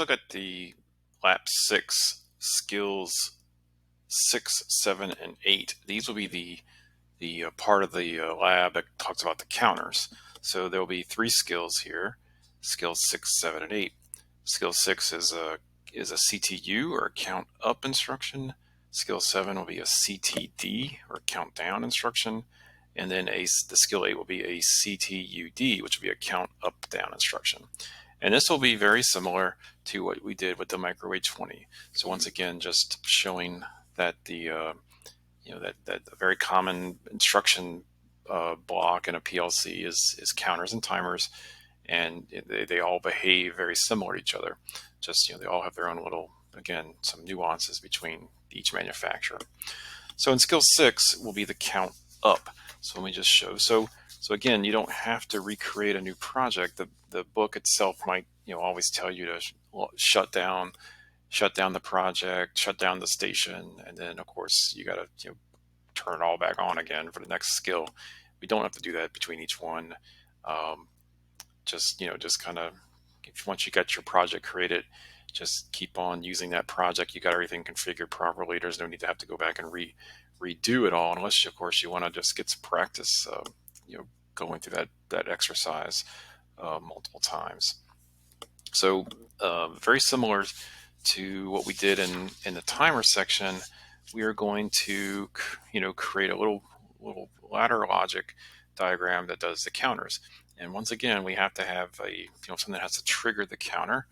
Look at the lap 6 skills 6, 7, and 8. These will be the part of the lab that talks about the counters. So there will be 3 skills here: skills 6, 7, and 8. Skill 6 is a CTU, or a count up instruction. Skill 7 will be a CTD, or count down instruction, and then the skill 8 will be a CTUD, which will be a count up down instruction. And this will be very similar to what we did with the micro H20. So once again, just showing that the that a very common instruction block in a PLC is counters and timers, and they all behave very similar to each other. Just they all have their own little, again, some nuances between each manufacturer. So in skill 6 will be the count up. So let me just show. So again, you don't have to recreate a new project. The book itself might always tell you to shut down the project, shut down the station, and then of course you got to turn it all back on again for the next skill. We don't have to do that between each one. Just kind of, once you got your project created, just keep on using that project. You got everything configured properly. There's no need to have to go back and redo it all, unless of course you want to just get some practice going through that exercise multiple times. So very similar to what we did in the timer section, we are going to create a little ladder logic diagram that does the counters. And once again, we have to have a something that has to trigger the counter,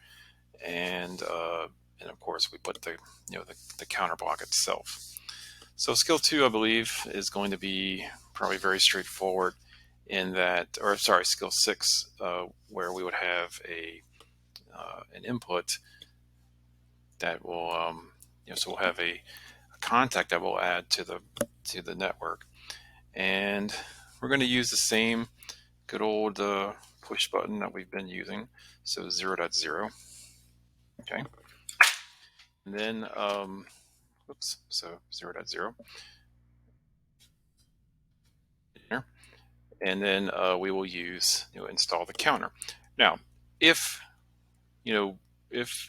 and of course we put the counter block itself. So skill 2, I believe, is going to be probably very straightforward in that, or sorry, skill 6, where we would have an input that will so we'll have a contact that we'll add to the network, and we're going to use the same good old push button that we've been using. So 0.0. Okay, and then oops, so 0.0 here, and then we will use install the counter. Now, if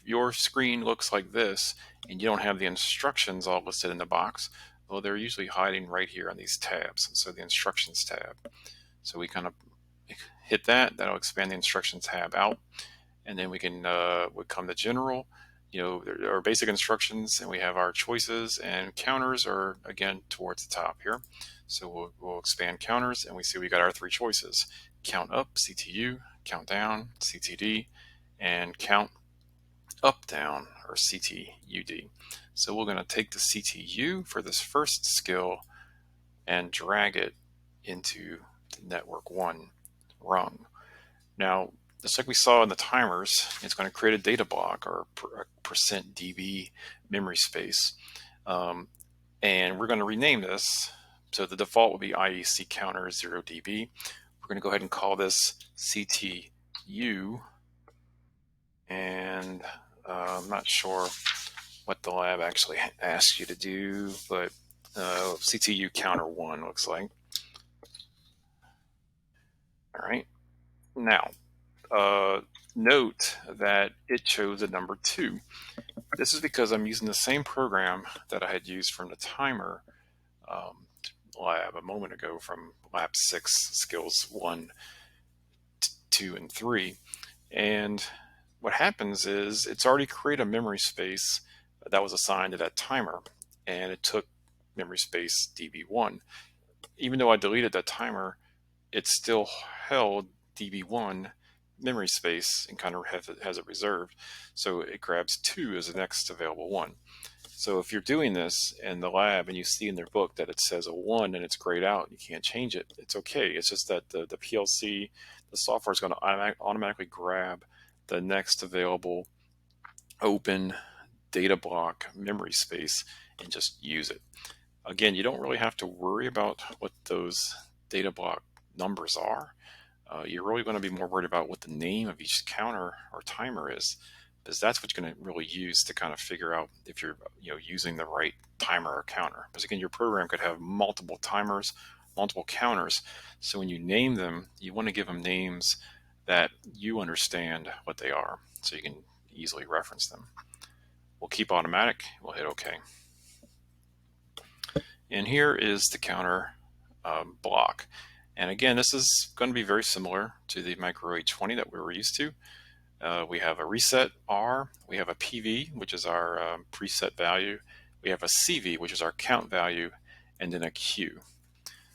your screen looks like this and you don't have the instructions all listed in the box, well, they're usually hiding right here on these tabs. So the instructions tab. So we kind of hit that. That'll expand the instructions tab out, and then we can would come to general. There are basic instructions, and we have our choices, and counters are again towards the top here. So we'll expand counters, and we see we got our 3 choices: count up, CTU; count down, CTD; and count up down, or CTUD. So we're going to take the CTU for this first skill and drag it into the network 1 rung. Now, just like we saw in the timers, it's going to create a data block, or %db memory space, and we're going to rename this. So the default will be IEC counter 0db. We're going to go ahead and call this CTU, and I'm not sure what the lab actually asks you to do, but CTU counter 1 looks like. All right. Now, note that it chose a number 2. This is because I'm using the same program that I had used from the timer lab a moment ago, from lab 6 skills 1, 2, and 3. And what happens is it's already created a memory space that was assigned to that timer, and it took memory space db1. Even though I deleted that timer, it still held db1 memory space and kind of has it reserved. So it grabs 2 as the next available one. So if you're doing this in the lab and you see in their book that it says a 1 and it's grayed out, you can't change it, it's okay. It's just that the PLC, the software, is going to automatically grab the next available open data block memory space and just use it. Again, you don't really have to worry about what those data block numbers are. You're really going to be more worried about what the name of each counter or timer is, because that's what you're going to really use to kind of figure out if you're using the right timer or counter. Because again, your program could have multiple timers, multiple counters. So when you name them, you want to give them names that you understand what they are, so you can easily reference them. We'll keep automatic, we'll hit OK. And here is the counter block. And again, this is going to be very similar to the Micro 820 that we were used to. We have a reset R, we have a PV, which is our preset value, we have a CV, which is our count value, and then a Q.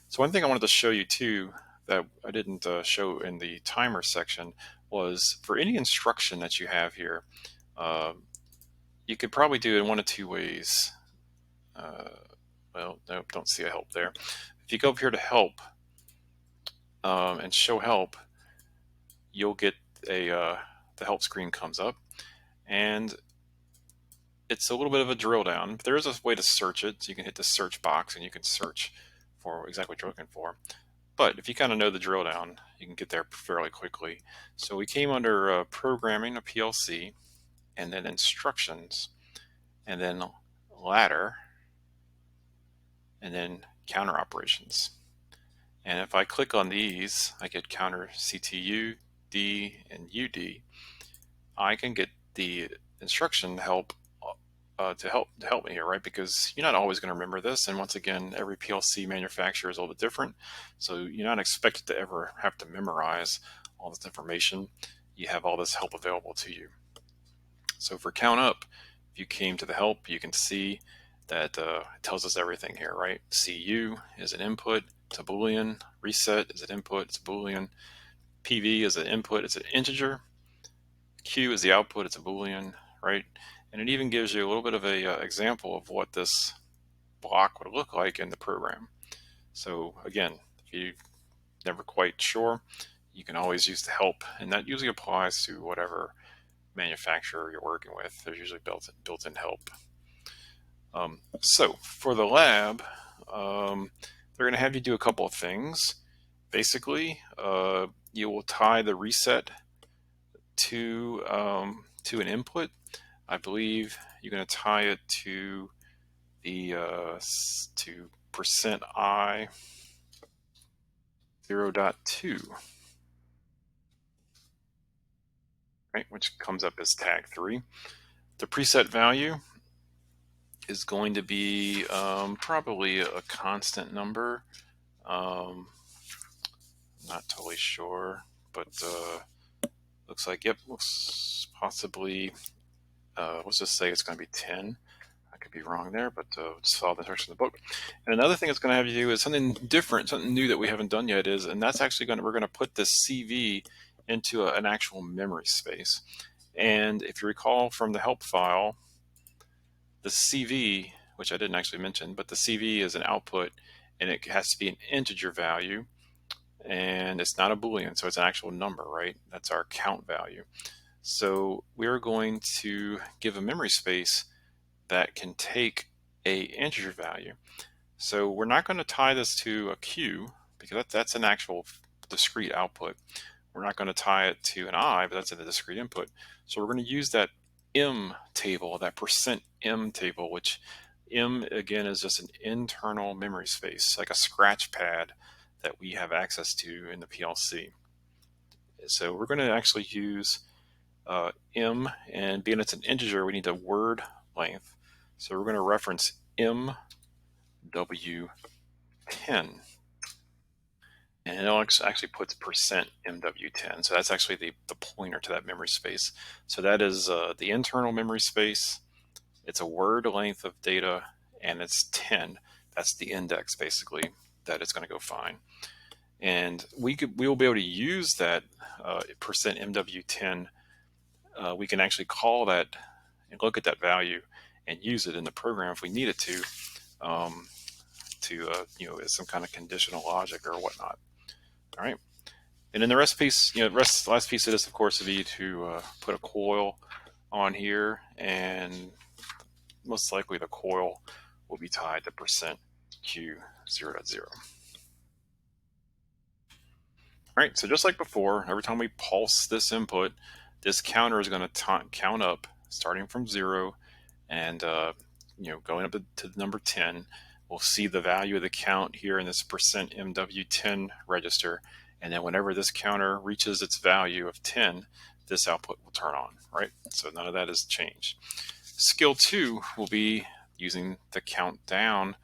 So one thing I wanted to show you too that I didn't show in the timer section was for any instruction that you have here, you could probably do it in one of two ways. Well, nope, don't see a help there. If you go up here to help and show help, you'll get a the help screen comes up, and it's a little bit of a drill down. There is a way to search it. So you can hit the search box and you can search for exactly what you're looking for. But if you kind of know the drill down, you can get there fairly quickly. So we came under programming a PLC, and then instructions, and then ladder, and then counter operations. And if I click on these, I get counter CTU, D, and UD. I can get the instruction help to help me here, right? Because you're not always going to remember this, and once again, every PLC manufacturer is a little bit different, so you're not expected to ever have to memorize all this information. You have all this help available to you. So for count up, if you came to the help, you can see that it tells us everything here, right? CU is an input, it's a Boolean. Reset is an input, it's a Boolean. PV is an input, it's an integer. Q is the output, it's a Boolean, right? And it even gives you a little bit of a example of what this block would look like in the program. So again, if you're never quite sure, you can always use the help, and that usually applies to whatever manufacturer you're working with. There's usually built-in help. So for the lab, they're going to have you do a couple of things. Basically, you will tie the reset to an input. I believe you're going to tie it to the to %I 0.2, right, which comes up as tag 3. The preset value is going to be probably a constant number. Not totally sure, but looks like, yep, looks possibly, let's just say it's going to be 10. I could be wrong there, but just follow the instructions in the book. And another thing it's going to have you do is something different, something new that we haven't done yet is, and that's actually we're going to put this CV into an actual memory space. And if you recall from the help file, the CV, which I didn't actually mention, but the CV is an output, and it has to be an integer value, and it's not a Boolean, so it's an actual number, right? That's our count value. So we're going to give a memory space that can take a integer value. So we're not going to tie this to a Q, because that's an actual discrete output. We're not going to tie it to an I, but that's a discrete input. So we're going to use that M table, that %M table, which M, again, is just an internal memory space, like a scratch pad that we have access to in the PLC. So we're going to actually use M, and being it's an integer, we need a word length. So we're going to reference MW10. And it actually puts %MW10. So that's actually the pointer to that memory space. So that is the internal memory space. It's a word length of data, and it's 10. That's the index, basically, that it's going to go find. And we will be able to use that %MW10. We can actually call that and look at that value and use it in the program if we need it to as some kind of conditional logic or whatnot. All right, and then the last piece of this, of course, would be to put a coil on here, and most likely the coil will be tied to %Q0.0. All right, so just like before, every time we pulse this input, this counter is going to count up, starting from 0, and going up to the number 10. We'll see the value of the count here in this %MW10 register, and then whenever this counter reaches its value of 10, this output will turn on, right? So none of that has changed. Skill 2 will be using the countdown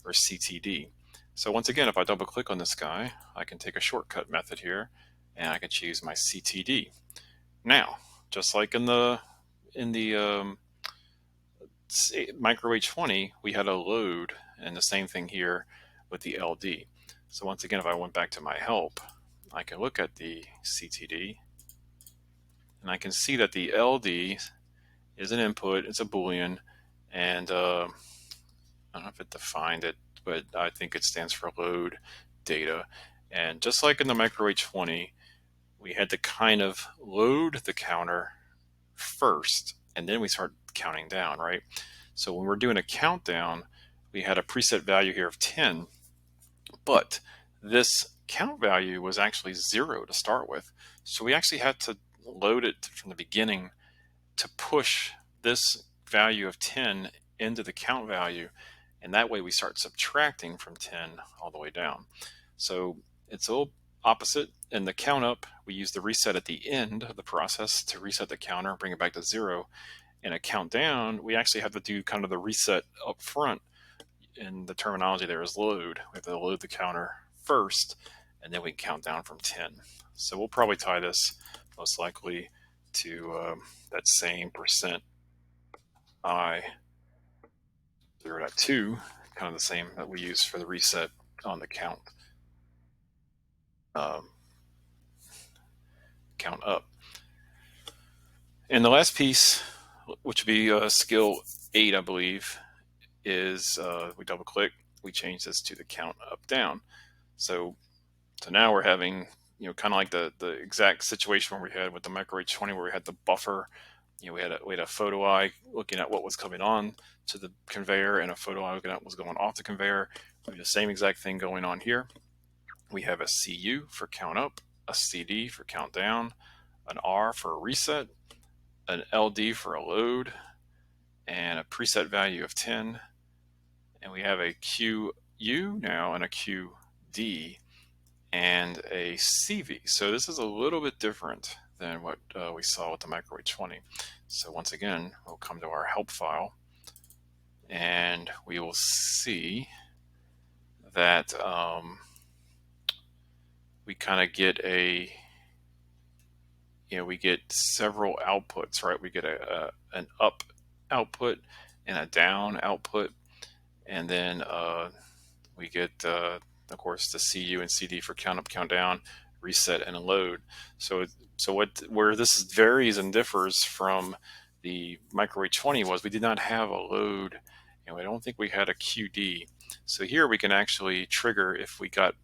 or CTD. So once again, if I double click on this guy, I can take a shortcut method here and I can choose my CTD. Now, just like in the micro H20, we had a load, and the same thing here with the LD. So once again, if I went back to my help, I can look at the CTD and I can see that the LD is an input, it's a Boolean, and I don't know if it defined it, but I think it stands for load data. And just like in the micro H20, we had to kind of load the counter first, and then we start counting down, right? So when we're doing a countdown, we had a preset value here of 10, but this count value was actually 0 to start with. So we actually had to load it from the beginning to push this value of 10 into the count value, and that way we start subtracting from 10 all the way down. So it's a little opposite. In the count up, we use the reset at the end of the process to reset the counter, bring it back to 0. In a countdown, we actually have to do kind of the reset up front, and the terminology there is load. We have to load the counter first, and then we count down from 10. So we'll probably tie this most likely to that same percent I 0.2, kind of the same that we use for the reset on the count count up. And the last piece, which would be skill 8, I believe, is we double click, we change this to the count up down. So now we're having, kind of like the exact situation where we had with the micro H20, where we had the buffer. We had a photo eye looking at what was coming on to the conveyor, and a photo eye looking at what was going off the conveyor. We have the same exact thing going on here. We have a CU for count up, a CD for count down, an R for a reset, an LD for a load, and a preset value of 10. And we have a QU now and a QD and a CV. So this is a little bit different than what we saw with the micro H20. So once again, we'll come to our help file, and we will see that we kind of get we get several outputs, right? We get an up output and a down output, and then we get of course the CU and CD for count up, count down, reset, and a load. So where this varies and differs from the micro H20 was we did not have a load, and I don't think we had a QD. So here we can actually trigger if we got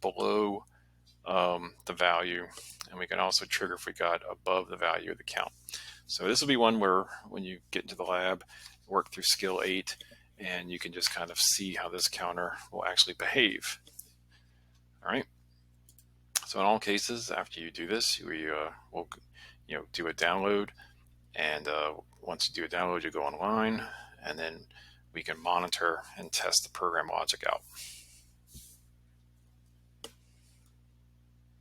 below the value, and we can also trigger if we got above the value of the count. So this will be one where when you get into the lab, work through skill 8, and you can just kind of see how this counter will actually behave. All right. So in all cases, after you do this, we will do a download, and once you do a download, you go online, and then we can monitor and test the program logic out.